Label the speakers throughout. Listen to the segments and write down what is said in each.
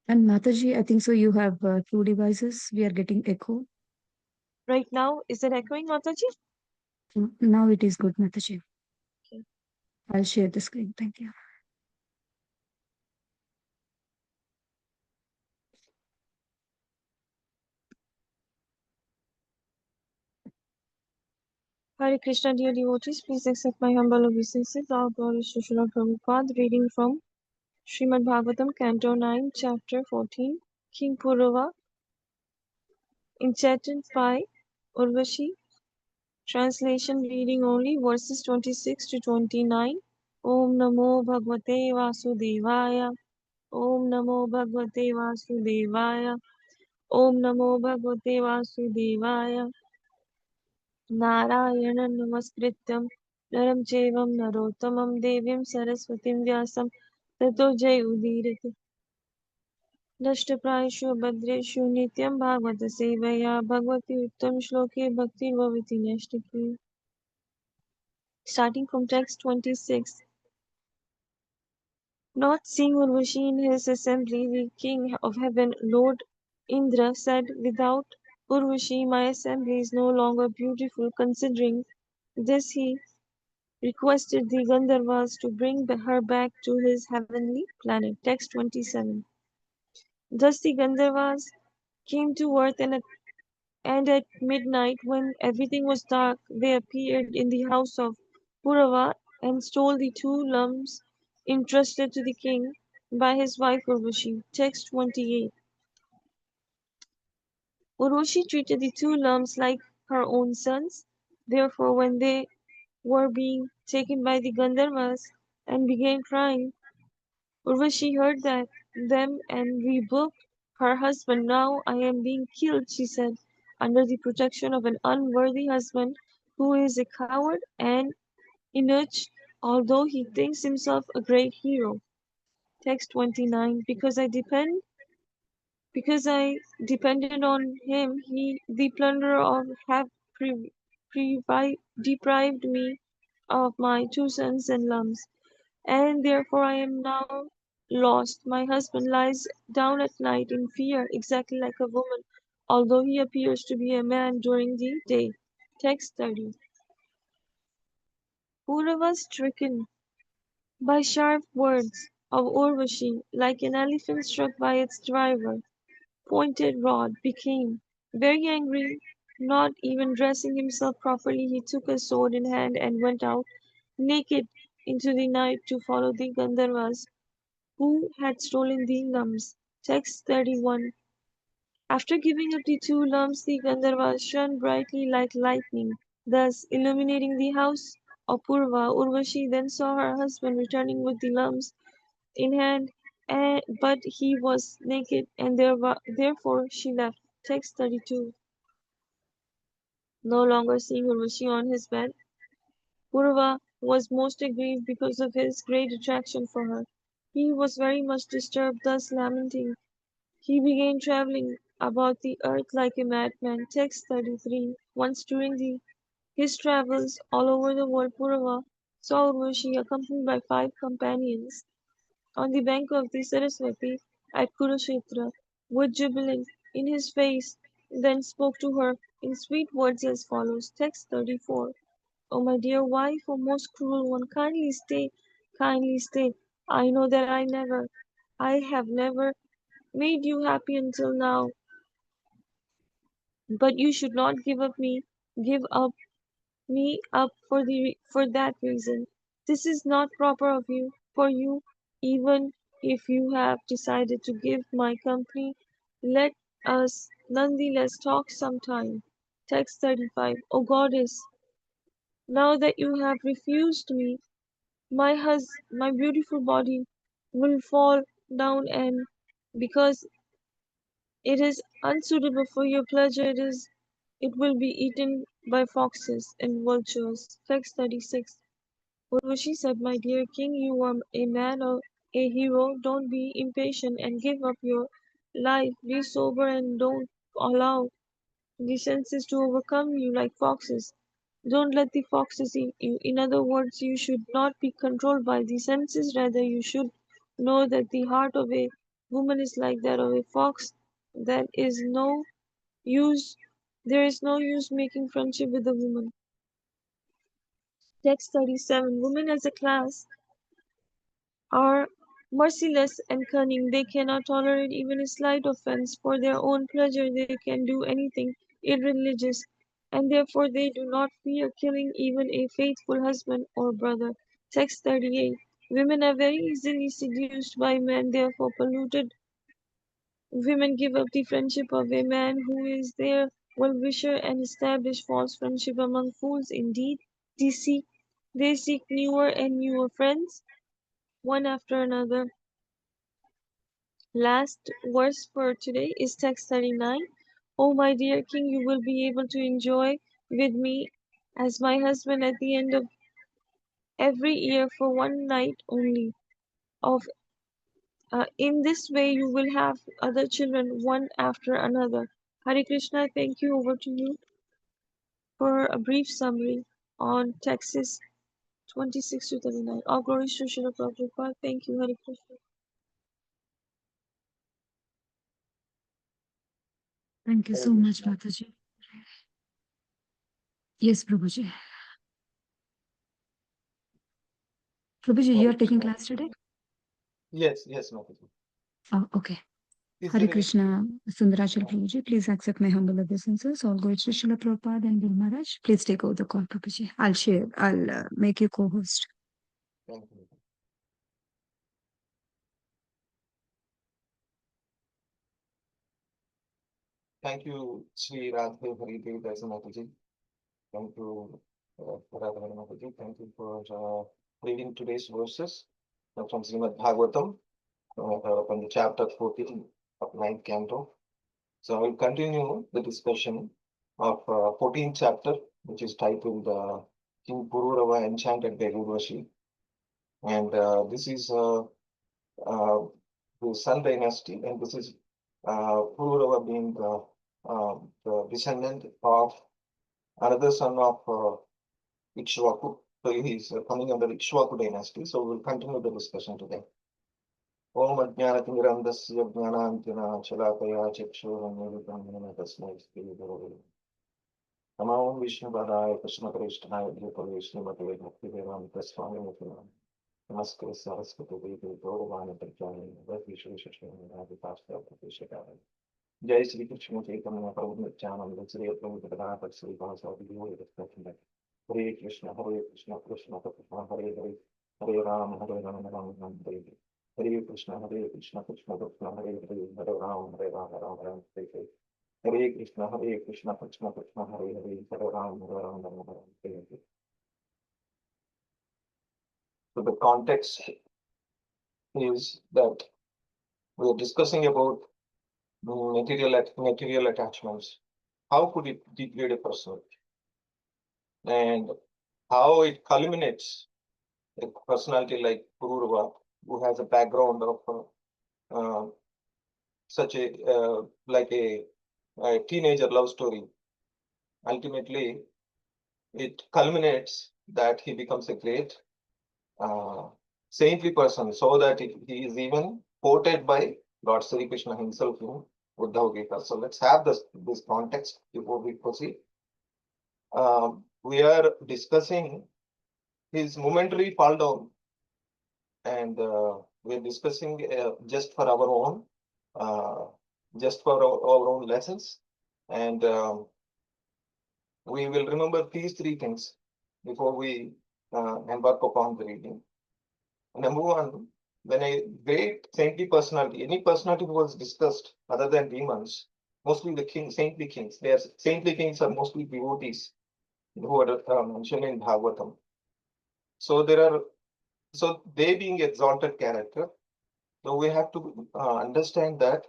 Speaker 1: And Mataji, I think so. You have two devices. We are getting echo.
Speaker 2: Right now, is it echoing, Mataji?
Speaker 1: Now it is good, Mataji.
Speaker 2: Okay.
Speaker 1: I'll share the screen. Thank you.
Speaker 2: Hare Krishna, dear devotees, please accept my humble obeisances. Our glory to Srila Prabhupada, reading from Srimad Bhagavatam, Canto 9, Chapter 14, King Purava, enchanted by Urvashi. Translation reading only verses 26 to 29. Om Namo Bhagavate Vasudevaya. Om Namo Bhagavate Vasudevaya. Om Namo Bhagavate Vasudevaya. Narayanam Namaskrityam Naram Chevam Narottamam Devim Saraswatim Vyasam Tato Jay Udirate Nashtaprayashu Bhadreshu Nityam Bhagavata Sevaya Bhagavati Uttam Shloke Bhakti Bhavati Nashtaki. Starting from text 26. Not seeing Urvashi in his assembly, the king of heaven, Lord Indra, said, without Urvashi, my assembly is no longer beautiful. Considering this, he requested the Gandharvas to bring her back to his heavenly planet. Text 27. Thus the Gandharvas came to earth, and at midnight, when everything was dark, they appeared in the house of Purava and stole the two lumps entrusted to the king by his wife Urvashi. Text 28. Urvashi treated the two lumps like her own sons. Therefore, when they were being taken by the Gandharvas and began crying, Urvashi heard them and rebuked her husband. Now I am being killed, she said, under the protection of an unworthy husband who is a coward and inert, although he thinks himself a great hero. Text 29. Because I depended on him, the plunderer of have deprived me of my two sons and lumps, and therefore I am now lost. My husband lies down at night in fear, exactly like a woman, although he appears to be a man during the day. Text 30. Pura was stricken by sharp words of Urvashi, like an elephant struck by its driver. Pointed rod became very angry. Not even dressing himself properly, he took a sword in hand and went out naked into the night to follow the Gandharvas who had stolen the lumps. Text 31. After giving up the two lumps, the Gandharvas shone brightly like lightning, thus illuminating the house of Purva. Urvashi then saw her husband returning with the lumps in hand, but he was naked, and therefore she left. Text 32. No longer seeing Urvashi on his bed, Purva was most aggrieved because of his great attraction for her. He was very much disturbed, thus lamenting. He began traveling about the earth like a madman. Text 33. Once during his travels all over the world, Purava saw Urvashi accompanied by 5 companions on the bank of the Saraswati at Kurukshetra, with jubilant in his face, then spoke to her in sweet words as follows. Text 34. O my dear wife, O most cruel one, kindly stay, kindly stay. I know that I have never made you happy until now, but you should not give up me up for that reason. This is not proper of you, for you, even if you have decided to give my company, let us nonetheless talk sometime. Text 35. O goddess, now that you have refused me, my beautiful body will fall down, and because it is unsuitable for your pleasure, it will be eaten by foxes and vultures. Text 36. Urvashi said, my dear king, you are a man of a hero. Don't be impatient and give up your life. Be sober and don't allow the senses to overcome you like foxes. Don't let the fox deceive you. In other words, you should not be controlled by the senses, rather you should know that the heart of a woman is like that of a fox. That is no use there is no use making friendship with a woman. Text 37. Women as a class are merciless and cunning. They cannot tolerate even a slight offense. For their own pleasure, they can do anything irreligious, and therefore they do not fear killing even a faithful husband or brother. Text 38. Women are very easily seduced by men, therefore polluted. Women give up the friendship of a man who is their well-wisher and establish false friendship among fools. Indeed, they seek newer and newer friends, one after another. Last verse for today is text 39. Oh, my dear king, you will be able to enjoy with me as my husband at the end of every year for one night only. Of In this way, you will have other children one after another. Hare Krishna, thank you. Over to you for a brief summary on texts 26 to 39. All glories to Srila Prabhupada. Thank you, Hare Krishna.
Speaker 1: Thank you
Speaker 3: Hare
Speaker 1: so much,
Speaker 3: Krishna.
Speaker 1: Mataji. Yes, Prabhuji. Prabhuji, you
Speaker 3: Hare
Speaker 1: are taking
Speaker 3: Krishna.
Speaker 1: class today?
Speaker 3: Yes, Mataji.
Speaker 1: Oh, okay.
Speaker 3: Is
Speaker 1: Hare
Speaker 3: there any?
Speaker 1: Krishna, Sundaracala
Speaker 3: uh,
Speaker 1: Prabhuji. Please accept my humble obeisances. All glories to Srila Prabhupada and Guru Maharaj. Please take over the call, Prabhuji. I'll make you co-host.
Speaker 3: Thank you. Thank you, Sri Radhe Haridev Dasa Mataji. Thank you, Radha Mataji. Thank you for reading today's verses from Srimad Bhagavatam from the chapter 14 of ninth Canto. So I will continue the discussion of 14th chapter, which is titled King Pururava Enchanted by Urvashi. And this is the Sun dynasty, and this is Pururava being the descendant of another son of Ikshvaku. So he is coming under Ikshvaku dynasty. So we'll continue the discussion today. Om Ajnanatingrandasya Jnanantina Chalakaya Chakshuramirutam Tasmai Sri Guru Namo Vishnu Padaya Krishna Krishnaya Dhupale Srimate Bhaktivedanta Swami Mutinam Namaskar Saraswati Devi Gauravani Prajani Vishweshwara Radhikasta Pratishakara Jai Sri Krishna Chaitanya Prabhu Nityananda Sri Prabhu Gadadhar Sri Vasadi Guru Respected Hare Krishna Krishna Krishna Hare Hare Hare Ram Ram Hare Hare Krishna Krishna Krishna Hare Hare Hare Ram Ram Hare Hare Hare Krishna Krishna Krishna Hare Hare Hare Ram Ram Hare Hare. So the context is that we are discussing about material attachments. How could it degrade a person, and how it culminates a personality like Pururava, who has a background of such a like a teenager love story. Ultimately, it culminates that he becomes a great uh, saintly person, so that he is even quoted by Lord Sri Krishna himself in Uddhav Gita. So let's have this context before we proceed. We are discussing his momentary fall down, and we're discussing just for our own, uh, just for our own lessons, and we will remember these three things before we embark upon the reading. Number one, when a great saintly personality, any personality who was discussed other than demons, mostly the saintly kings, their saintly kings are mostly devotees who are mentioned in Bhagavatam. So they being exalted character. So we have to understand that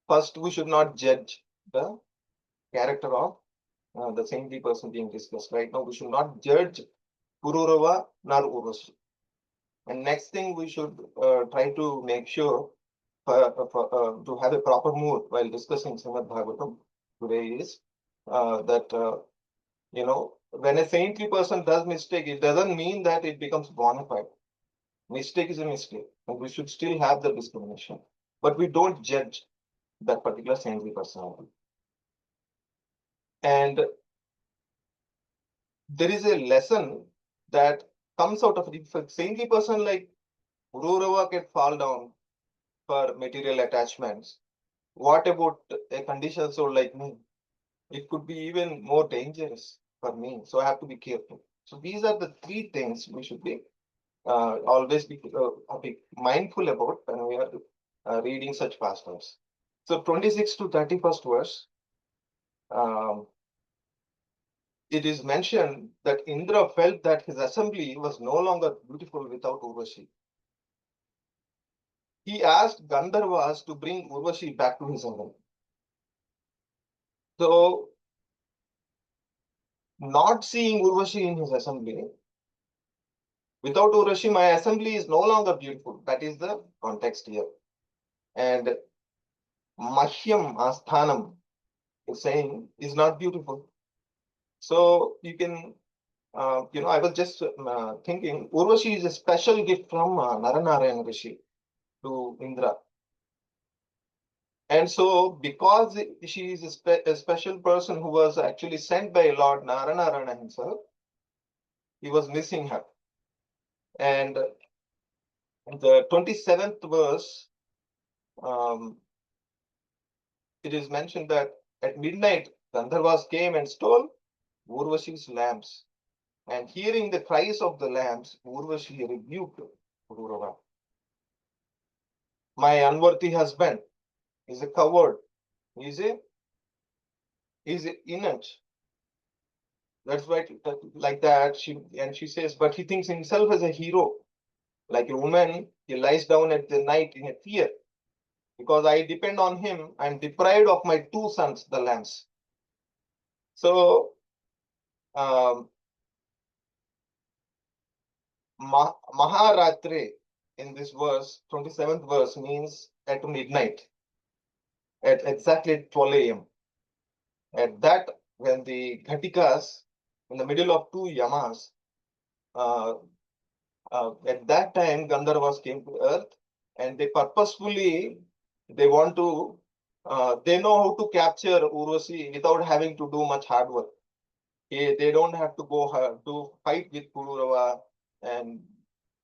Speaker 3: first we should not judge the character of the saintly person being discussed right now. We should not judge Pururava nor Urvashi. And next thing we should try to make sure to have a proper mood while discussing Srimad Bhagavatam today is that when a saintly person does mistake, it doesn't mean that it becomes bona fide. Mistake is a mistake, and we should still have the discrimination. But we don't judge that particular saintly personality. And there is a lesson that comes out of it. If a saintly person like Pururava can fall down for material attachments, what about a conditioned soul like me? It could be even more dangerous for me. So I have to be careful. So these are the three things we should be always be mindful about when we are reading such passages. So 26 to 31st verse, um, it is mentioned that Indra felt that his assembly was no longer beautiful without Urvashi. He asked Gandharvas to bring Urvashi back to his assembly. So, not seeing Urvashi in his assembly, without Urvashi, my assembly is no longer beautiful. That is the context here. And Mahyam Asthanam is saying is not beautiful. So you can, I was just thinking, Urvashi is a special gift from Naranarayan Rishi to Indra. And so, because she is a special person who was actually sent by Lord Naranarayana himself, he was missing her. And the 27th verse, it is mentioned that at midnight, Gandharvas came and stole Urvashi's lamps. And hearing the cries of the lambs, Urvashi rebuked Pururava. My unworthy husband is a coward. He's a inept. That's why, like that. She says, but he thinks himself as a hero. Like a woman, he lies down at the night in a fear. Because I depend on him, I'm deprived of my two sons, the lambs. So, Maharatre in this verse, 27th verse, means at midnight, at exactly 12 a.m. At that, when the Ghatikas, in the middle of two Yamas, at that time, Gandharvas came to earth, and they purposefully, they want to, they know how to capture Urvashi without having to do much hard work. They don't have to go to fight with Pururava, and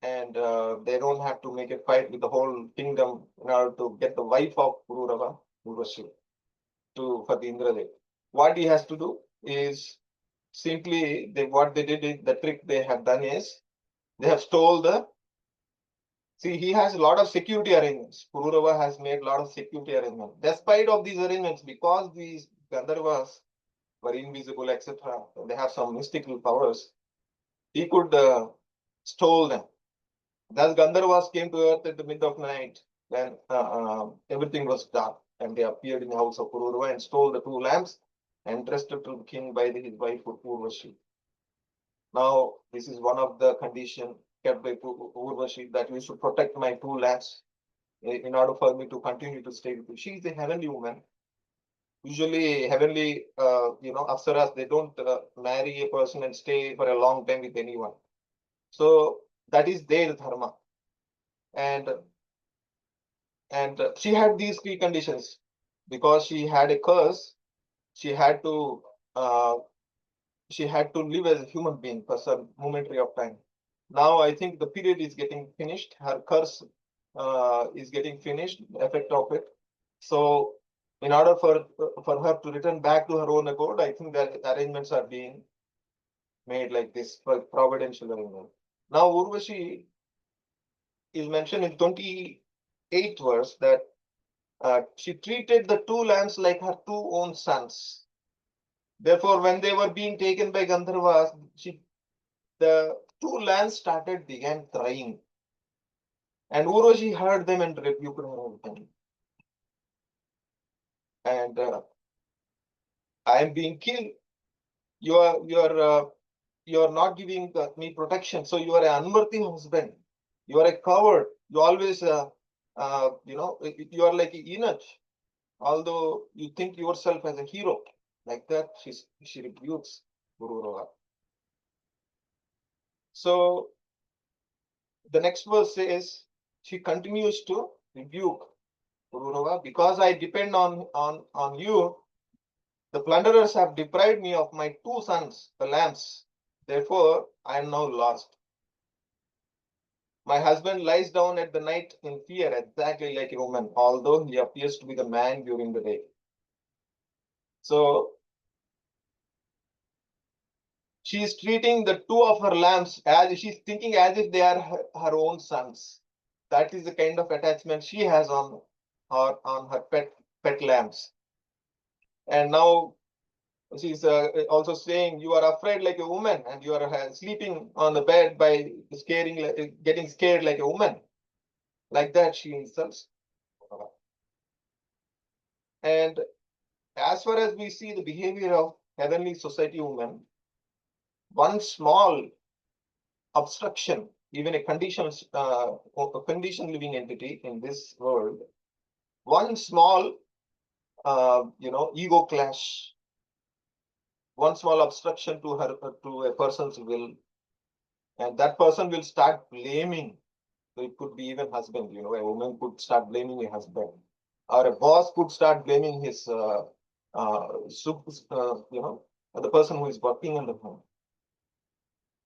Speaker 3: they don't have to make a fight with the whole kingdom in order to get the wife of Pururava, Urvashi, for the Indradev. What he has to do is simply what they did is the trick they have done is they have stole the. See, he has a lot of security arrangements. Pururava has made a lot of security arrangements. Despite of these arrangements, because these Gandharvas were invisible, etc., they have some mystical powers, he could stole them. Thus, Gandharvas came to earth at the mid of night when everything was dark, and they appeared in the house of Pururava and stole the two lamps entrusted to the king by his wife Urvashi. Now, this is one of the conditions kept by Urvashi, that we should protect my two lamps in order for me to continue to stay with you. She is a heavenly woman. Usually, heavenly, apsaras, they don't marry a person and stay for a long time with anyone. So that is their dharma. And she had these three conditions. Because she had a curse, she had to live as a human being for some momentary of time. Now I think the period is getting finished. Her curse is getting finished, effect of it. So in order for her to return back to her own accord, I think that arrangements are being made like this, providential arrangement. Now Urvashi is mentioned in 28th verse that she treated the two lambs like her two own sons. Therefore, when they were being taken by Gandharvas, the two lambs began crying. And Urvashi heard them and rebuked her husband. And I am being killed. You are not giving me protection. So you are an unworthy husband. You are a coward. You always you are like Enoch. Although you think yourself as a hero, like that she rebukes. Pururava. So the next verse says, she continues to rebuke Pururava, because I depend on you. The plunderers have deprived me of my 2 sons, the lambs. Therefore, I am now lost. My husband lies down at the night in fear, exactly like a woman, although he appears to be the man during the day. So she is treating the 2 of her lambs as she's thinking as if they are her own sons. That is the kind of attachment she has on her pet lambs. And now she's also saying, you are afraid like a woman, and you are sleeping on the bed by getting scared like a woman. Like that, she insults. And as far as we see the behavior of heavenly society women, one small obstruction, even a condition living entity in this world, one small ego clash, one small obstruction to a person's will, and that person will start blaming. So it could be even husband, a woman could start blaming a husband, or a boss could start blaming his the person who is working in the home.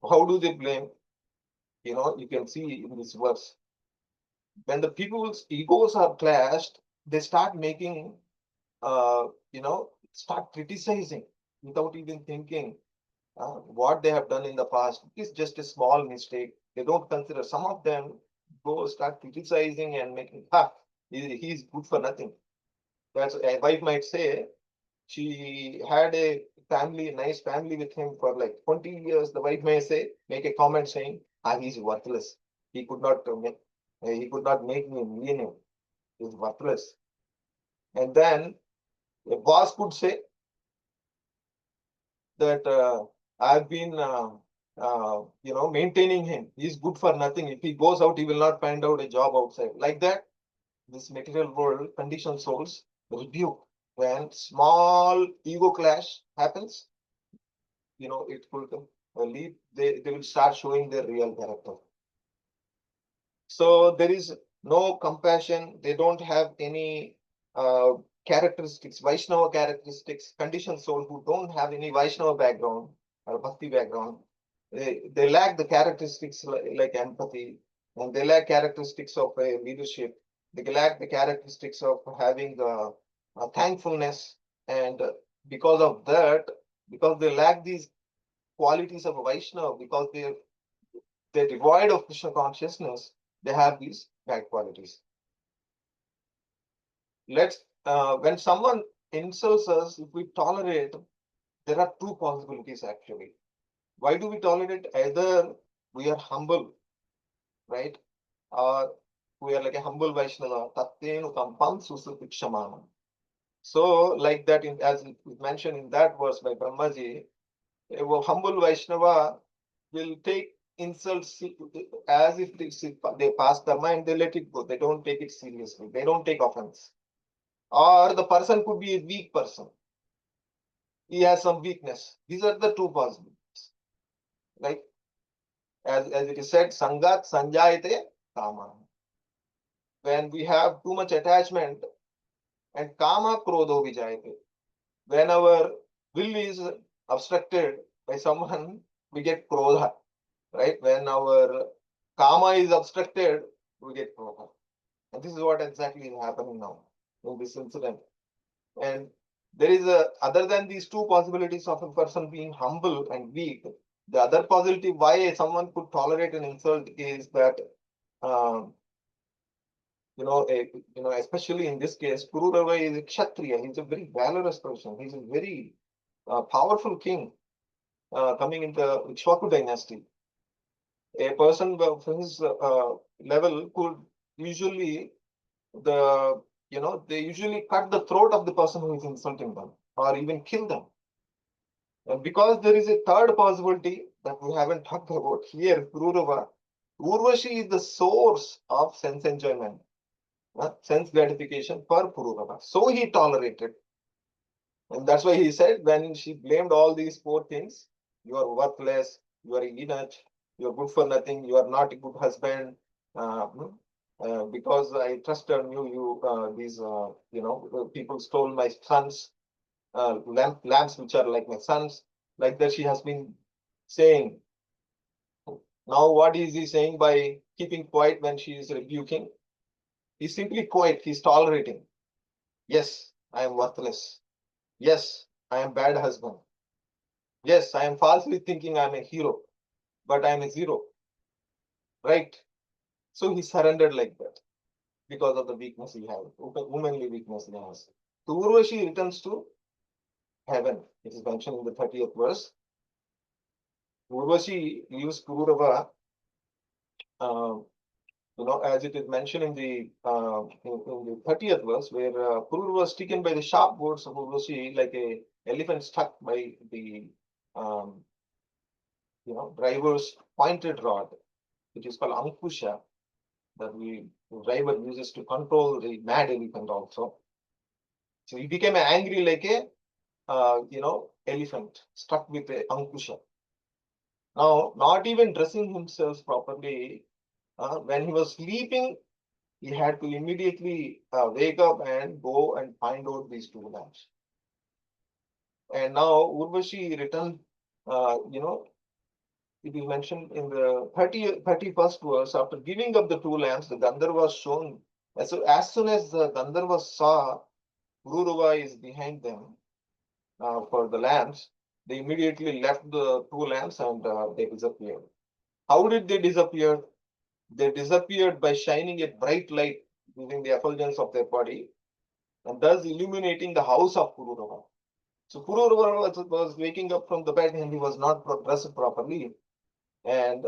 Speaker 3: How do they blame? You can see in this verse, when the people's egos are clashed, they start making, start criticizing without even thinking what they have done in the past. It is just a small mistake. They don't consider. Some of them go start criticizing and making, he's good for nothing. That's a wife might say, she had a nice family with him for like 20 years. The wife may make a comment saying, he's worthless. He could not make me a millionaire. He's worthless. And then a boss could say that I've been maintaining him. He's good for nothing. If he goes out, he will not find out a job outside. Like that, this material world, conditioned souls rebuke. When small ego clash happens, it could lead, they will start showing their real character. So there is no compassion. They don't have any characteristics, Vaishnava characteristics. Conditioned soul who don't have any Vaishnava background or Bhakti background, they lack the characteristics like empathy, and they lack characteristics of leadership. They lack the characteristics of having thankfulness, and because of that, because they lack these qualities of a Vaishnava, because they're devoid of Krishna consciousness, they have these bad qualities. When someone insults us, if we tolerate, there are 2 possibilities actually. Why do we tolerate? Either we are humble, right? Or we are like a humble Vaishnava. So, like that, as mentioned in that verse by Brahmaji, a humble Vaishnava will take insults as if they pass their mind, they let it go. They don't take it seriously. They don't take offense. Or the person could be a weak person. He has some weakness. These are the 2 possibilities. Like, as it is said, Sangat Sanjayate Kama. When we have too much attachment, and Kama Krodho Vijayate. When our will is obstructed by someone, we get Krodha. Right? When our Kama is obstructed, we get Krodha. And this is what exactly is happening now in this incident. And there is other than these 2 possibilities of a person being humble and weak, the other possibility why someone could tolerate an insult is that, especially in this case, Pururava is a Kshatriya. He's a very valorous person. He's a very powerful king coming in the Ikshvaku dynasty. A person of his level could usually they usually cut the throat of the person who is insulting them, or even kill them. And because there is a third possibility that we haven't talked about here, Pururava, Urvashi is the source of sense enjoyment, sense gratification for Pururava. So he tolerated. And that's why he said, when she blamed all these 4 things, you are worthless, you are inert, you are good for nothing, you are not a good husband. Because I trusted you, these people stole my sons, lambs which are like my sons. Like that, she has been saying. Now, what is he saying by keeping quiet when she is rebuking? He's simply quiet. He's tolerating. Yes, I am worthless. Yes, I am bad husband. Yes, I am falsely thinking I am a hero, but I am a zero. Right? So he surrendered like that because of the weakness he has, womanly weakness he has. So Urvashi returns to heaven. It is mentioned in the 30th verse. Urvashi leaves Pururava, uh, as it is mentioned in the 30th verse, where Pururava was taken by the sharp words of Urvashi, like a elephant struck by the um, driver's pointed rod, which is called Ankusha, that the driver uses to control the mad elephant also. So he became angry like a elephant struck with a Ankusha. Now, not even dressing himself properly, when he was sleeping, he had to immediately wake up and go and find out these two lamps. And now Urvashi returned, it is mentioned in the 31st verse, after giving up the two lamps, the Gandharva was shown. So as soon as the Gandharva saw Pururava is behind them for the lamps, they immediately left the two lamps and they disappeared. How did they disappear? They disappeared by shining a bright light using the effulgence of their body and thus illuminating the house of Pururava. So Pururava was waking up from the bed and he was not dressed properly. And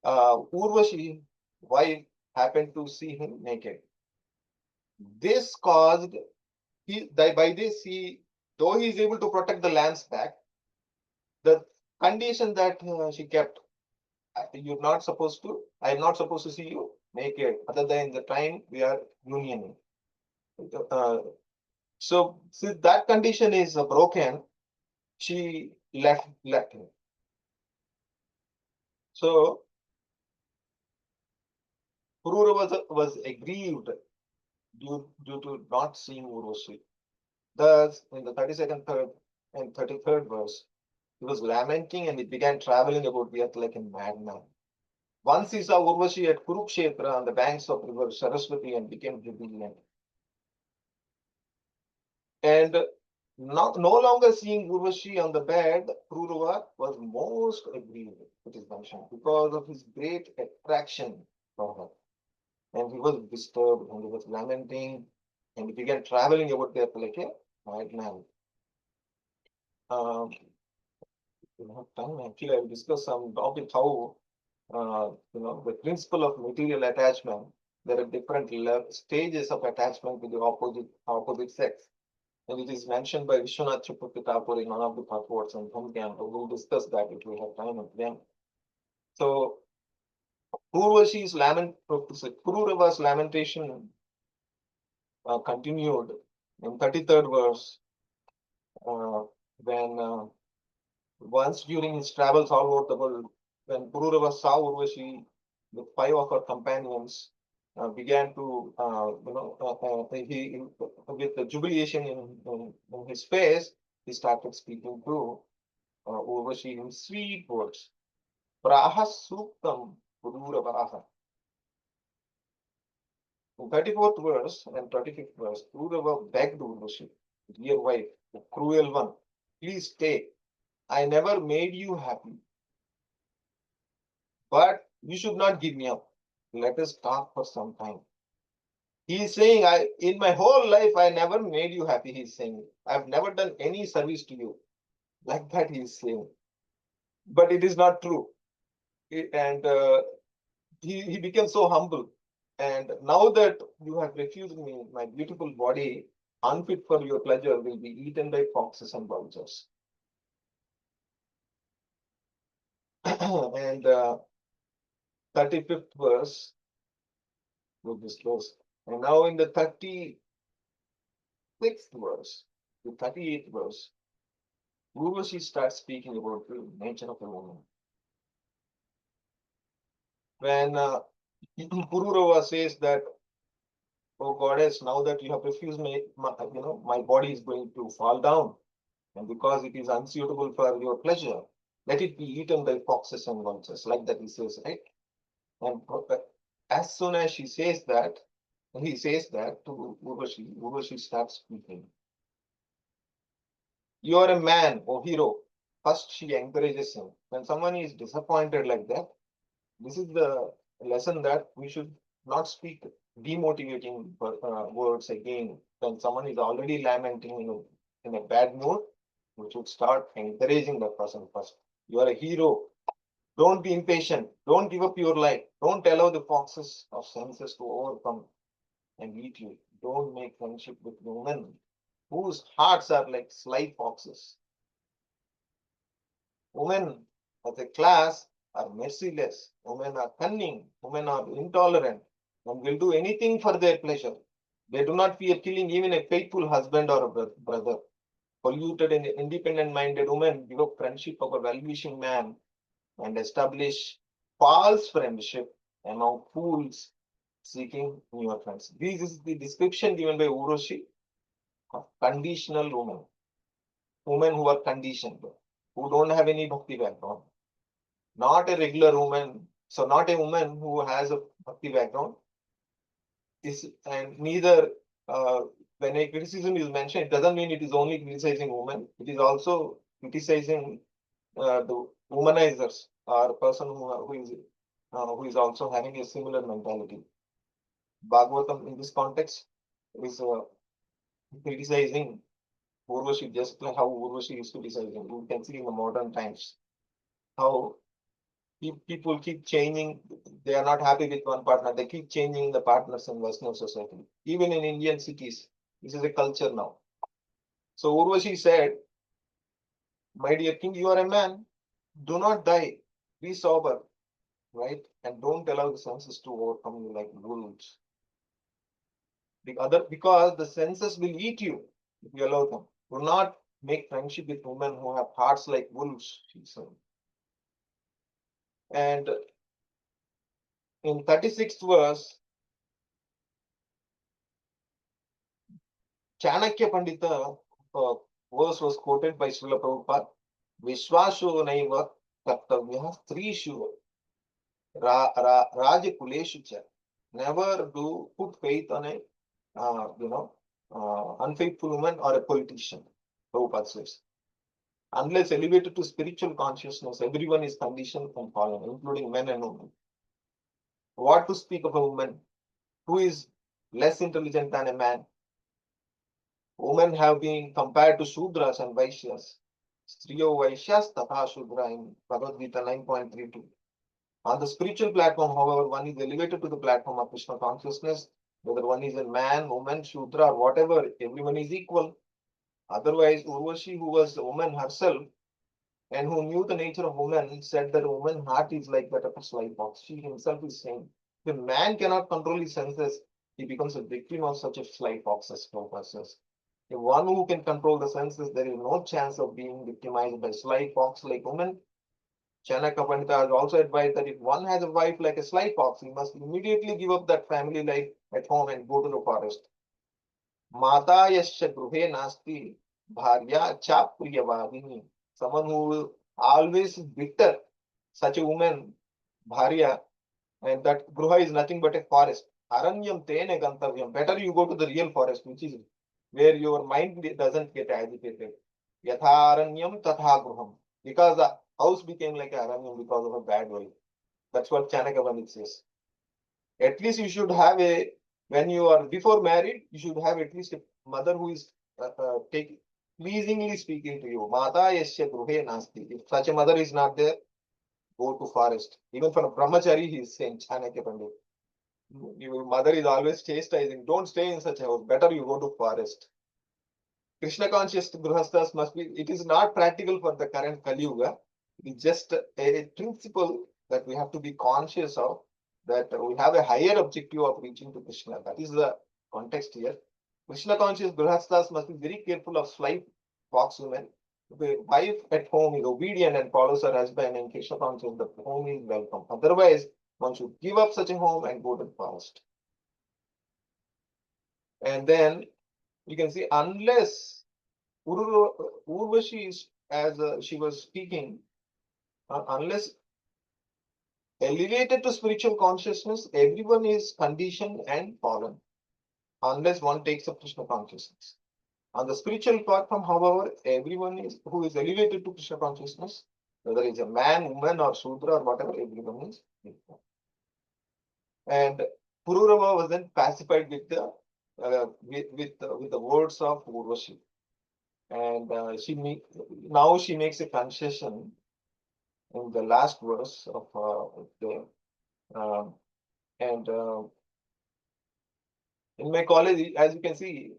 Speaker 3: Urvashi, wife, happened to see him naked. This caused, by this, though he is able to protect the lamps back, the condition that she kept, you're not supposed to, I'm not supposed to see you naked, other than the time we are unioning. So since that condition is broken, she left him. So Purura was aggrieved due to not seeing Urvashi. Thus, in the 32nd, 3rd, and 33rd verse, he was lamenting and he began traveling about the earth like a madman. Once he saw Urvashi at Kurukshetra on the banks of river Saraswati and became jubilant. And no longer seeing Urvashi on the bed, Pururava was most aggrieved, it is mentioned, because of his great attraction for her. And he was disturbed and he was lamenting and he began traveling about there like a madman. We have time. Actually, I will discuss some topic how the principle of material attachment. There are different stages of attachment to the opposite sex. And it is mentioned by Vishwanath Chakravarti Thakur in one of the purports on Canto. We'll discuss that if we have time again. So, Pururava's lamentation continued in 33rd verse when once during his travels all over the world, when Pururava saw Urvashi with 5 of her companions, began to, he with the jubilation in his face, he started speaking to Urvashi in sweet words. Praha Suktam Pururavaha. In 34th verse and 35th verse, Pururava begged Urvashi, dear wife, the cruel one, please stay. I never made you happy. But you should not give me up. Let us talk for some time. He is saying, in my whole life, I never made you happy. He is saying, I've never done any service to you. Like that, he is saying. But it is not true. And he became so humble. And now that you have refused me, my beautiful body, unfit for your pleasure, will be eaten by foxes and vultures. And 35th verse, with this close. And now in the 36th verse, the 38th verse, Urvashi starts speaking about the nature of a woman. When Pururava says that, "Oh goddess, now that you have refused me, my body is going to fall down, and because it is unsuitable for your pleasure, let it be eaten by foxes and vultures," like that he says, right? And as soon as he says that to Urvashi, Urvashi starts speaking. "You are a man, oh hero." First, she encourages him. When someone is disappointed like that, this is the lesson that we should not speak demotivating words again. When someone is already lamenting in a bad mood, we should start encouraging that person first. "You are a hero. Don't be impatient. Don't give up your life. Don't allow the foxes of senses to overcome and eat you. Don't make friendship with women whose hearts are like sly foxes. Women as a class are merciless. Women are cunning. Women are intolerant and will do anything for their pleasure. They do not fear killing even a faithful husband or a brother. Polluted and independent minded women give up friendship of a well wishing man and establish false friendship among fools seeking newer friends." This is the description given by Uroshi of conditional women, women who are conditioned, who don't have any bhakti background, not a regular woman. So, not a woman who has a bhakti background is, and neither when a criticism is mentioned, it doesn't mean it is only criticizing women. It is also criticizing the womanizers or person who is also having a similar mentality. Bhagavatam in this context is criticizing Urvashi just like how Urvashi is criticizing. You can see in the modern times how people keep changing. They are not happy with one partner. They keep changing the partners in Western society. Even in Indian cities, this is a culture now. So Urvashi said, "My dear king, you are a man. Do not die. Be sober, right? And don't allow the senses to overcome you like wolves. Because the senses will eat you if you allow them. Do not make friendship with women who have hearts like wolves," she said. And in 36th verse, Chanakya Pandita verse was quoted by Srila Prabhupada. "Vishwasho naiva kartavya strishu rajakuleshu cha." Never do put faith on a unfaithful woman or a politician, Prabhupada says. Unless elevated to spiritual consciousness, everyone is conditioned from fallen, including men and women. What to speak of a woman who is less intelligent than a man? Women have been compared to Shudras and Vaishyas. Striyo Vaishyas Tatha Shudra in Bhagavad Gita 9.32. On the spiritual platform, however, one is elevated to the platform of Krishna consciousness. Whether one is a man, woman, Shudra, or whatever, everyone is equal. Otherwise, Urvashi, who was a woman herself and who knew the nature of woman, said that a woman's heart is like that of a sly fox. She himself is saying, if a man cannot control his senses, he becomes a victim of such a sly fox as Prabhupada says. If one who can control the senses, there is no chance of being victimized by sly fox like women. Chanakya Pandita has also advised that if one has a wife like a sly fox, he must immediately give up that family life at home and go to the forest. Mata yasya gruhe nasti bharya cha priyavadini. Someone who always is bitter, such a woman, bharya, and that gruha is nothing but a forest. Aranyam tene gantavyam. Better you go to the real forest, which is where your mind doesn't get agitated. Yatharanyam tatha gruham. Because the house became like a aranyam because of a bad wife. That's what Chanakya Pandit says. At least you should have when you are before married, you should have at least a mother who is pleasingly speaking to you. Mata yasya gruhe nasti. If such a mother is not there, go to forest. Even for a brahmachari, he is saying, Chanakya Pandit. Your mother is always chastising. Don't stay in such a house. Better you go to forest. Krishna conscious grihasthas must be, it is not practical for the current Kali Yuga. It is just a principle that we have to be conscious of, that we have a higher objective of reaching to Krishna. That is the context here. Krishna conscious grihasthas must be very careful of sly fox women the wife at home is obedient and follows her husband in Krishna consciousness, the home is welcome. Otherwise, one should give up such a home and go to the forest. And then you can see, unless Urvashi is, as she was speaking, unless elevated to spiritual consciousness, everyone is conditioned and fallen, unless one takes up Krishna consciousness. On the spiritual platform, however, everyone is who is elevated to Krishna consciousness, whether it's a man, woman, or Shudra, or whatever, everyone is equal. And Pururava was then pacified with the with the words of Urvashi, and now she makes a concession in the last verse of the and in my college, as you can see,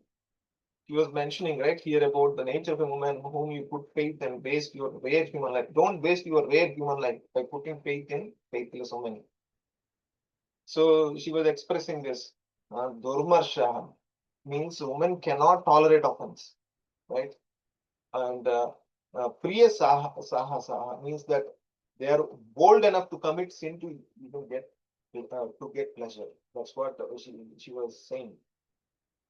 Speaker 3: he was mentioning right here about the nature of a woman whom you put faith and waste your rare human life. Don't waste your rare human life by putting faith in faithless women. So she was expressing this. Durmarsha means woman cannot tolerate offense, right? And Priya Saha means that they are bold enough to commit sin to even get pleasure. That's what she was saying.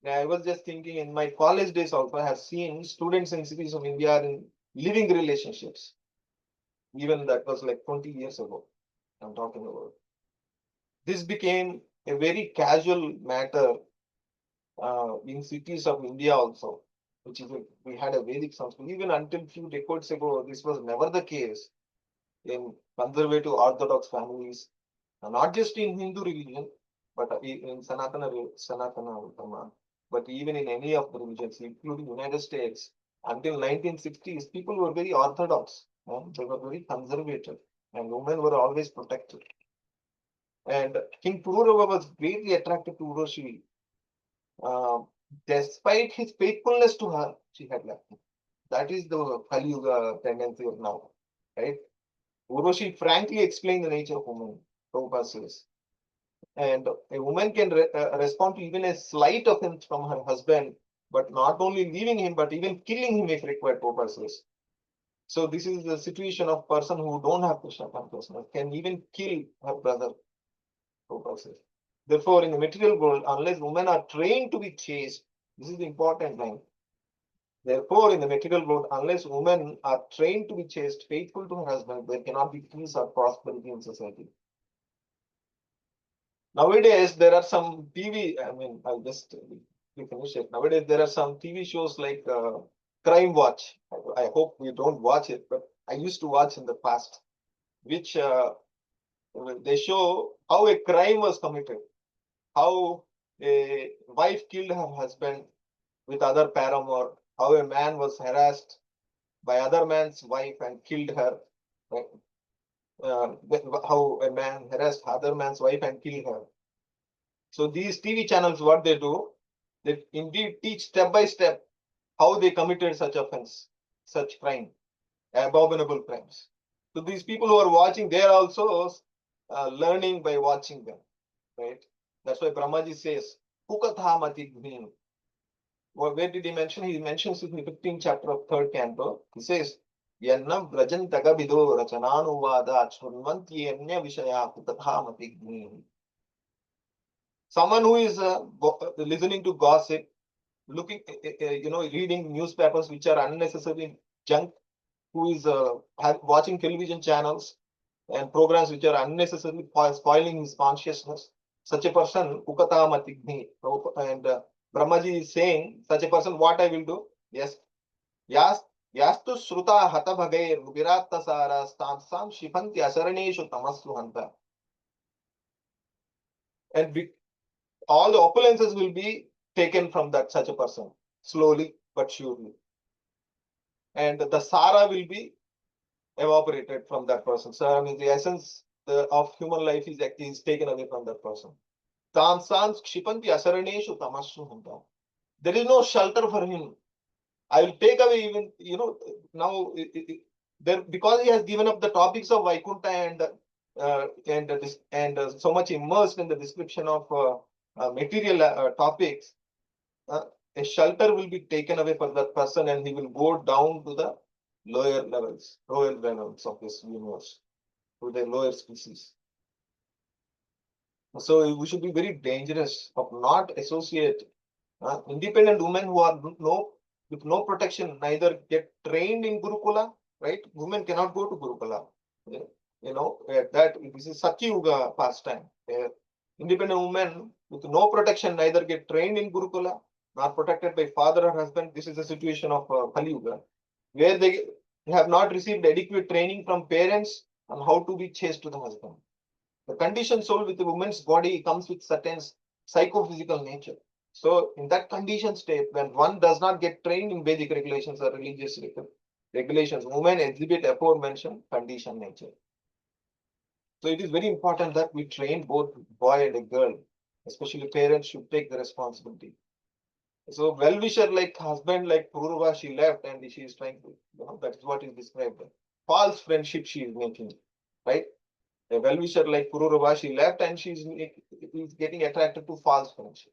Speaker 3: I was just thinking in my college days also, I have seen students in cities of India are in living relationships. Even that was like 20 years ago. I'm talking about. This became a very casual matter in cities of India also, which is we had a Vedic Sanskrit. Even until few decades ago, this was never the case in conservative Orthodox families, not just in Hindu religion, but in Sanatana Dharma, but even in any of the religions, including United States, until 1960s, people were very orthodox. They were very conservative, and women were always protected. And King Pururava was greatly attracted to Urvashi. Despite his faithfulness to her, she had left him. That is the Kali Yuga tendency of now, right? Urvashi frankly explained the nature of woman, Prabhupada says. And a woman can respond to even a slight offense from her husband, but not only leaving him, but even killing him if required, Prabhupada says. So this is the situation of person who don't have Krishna consciousness, can even kill her brother, Prabhupada says. Therefore, in the material world, unless women are trained to be chaste, this is the important line. Therefore, in the material world, unless women are trained to be chaste, faithful to her husband, there cannot be peace or prosperity in society. Nowadays, there are some TV, I mean, I'll just finish it. Nowadays, there are some TV shows like Crime Watch. I hope we don't watch it, but I used to watch in the past, which they show how a crime was committed, how a wife killed her husband with other paramour, how a man was harassed by other man's wife and killed her, right? How a man harassed other man's wife and killed her. So these TV channels, what they do, they indeed teach step by step how they committed such offense, such crime, abominable crimes. So these people who are watching, they are also learning by watching them, right? That's why Brahmaji says, Kukatha Matignin. Where did he mention? He mentions it in the 15th chapter of 3rd Canto. He says, Yannam Vrajantaka Vido Rachananuvada Churmantyenya Vishaya Kukatha Matignin. Someone who is listening to gossip, looking, reading newspapers which are unnecessarily junk, who is watching television channels and programs which are unnecessarily spoiling his consciousness. Such a person, Ukata Matigni, and Brahmaji is saying, such a person, what I will do? Yes, yastu Shruta Hata Bhagair Virata Sara Stansam Shipanti Asaraneshu Tamasluhanta. And all the opulences will be taken from that such a person, slowly but surely. And the Sara will be evaporated from that person. So I mean, the essence of human life is taken away from that person. There is no shelter for him. I will take away even, now there, because he has given up the topics of Vaikuntha and so much immersed in the description of material topics, a shelter will be taken away for that person and he will go down to the lower levels, lower realms of this universe, to the lower species. So we should be very dangerous of not associate independent women who are with no protection, neither get trained in Gurukula, right? Women cannot go to Gurukula. That this is Satyuga pastime. Independent women with no protection, neither get trained in Gurukula, not protected by father or husband. This is the situation of Kali Yuga, where they have not received adequate training from parents on how to be chaste to the husband. The conditioned soul with the woman's body comes with certain psychophysical nature. So, in that conditioned state, when one does not get trained in Vedic regulations or religious regulations, women exhibit aforementioned conditioned nature. So, it is very important that we train both boy and a girl, especially parents should take the responsibility. So, well wisher like husband, like Purva, she left and she is trying to, that is what is described. False friendship she is making, right? A well wisher like Pururava, she left and she's getting attracted to false friendship.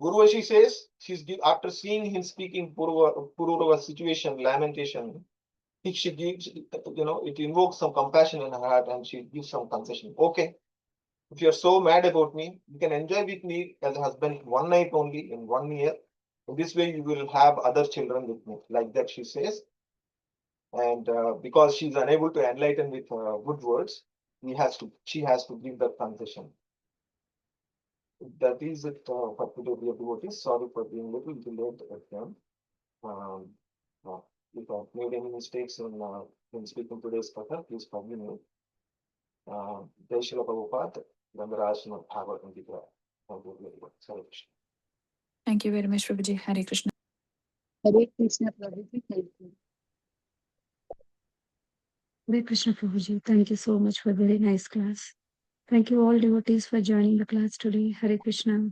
Speaker 3: Urvashi says after seeing him speaking Pururava's situation, lamentation, she gives, it invokes some compassion in her heart and she gives some concession. Okay, if you're so mad about me, you can enjoy with me as a husband one night only in 1 year. In this way, you will have other children with me. Like that, she says. And because she's unable to enlighten with good words, she has to give that concession. That is it for today, dear devotees. Sorry for being a little delayed at them. If I've made any mistakes in speaking today's katha, please forgive me. Jai Shri Prabhupada, Gandharaj Bhagavatam Gita. Thank you very much. Hare Krishna.
Speaker 1: Thank you very much, Prabhuji. Hare Krishna.
Speaker 4: Hare Krishna, Prabhuji. Thank you.
Speaker 1: Hare Krishna, Prabhuji. Thank you so much for a very nice class. Thank you all devotees for joining the class today. Hare Krishna.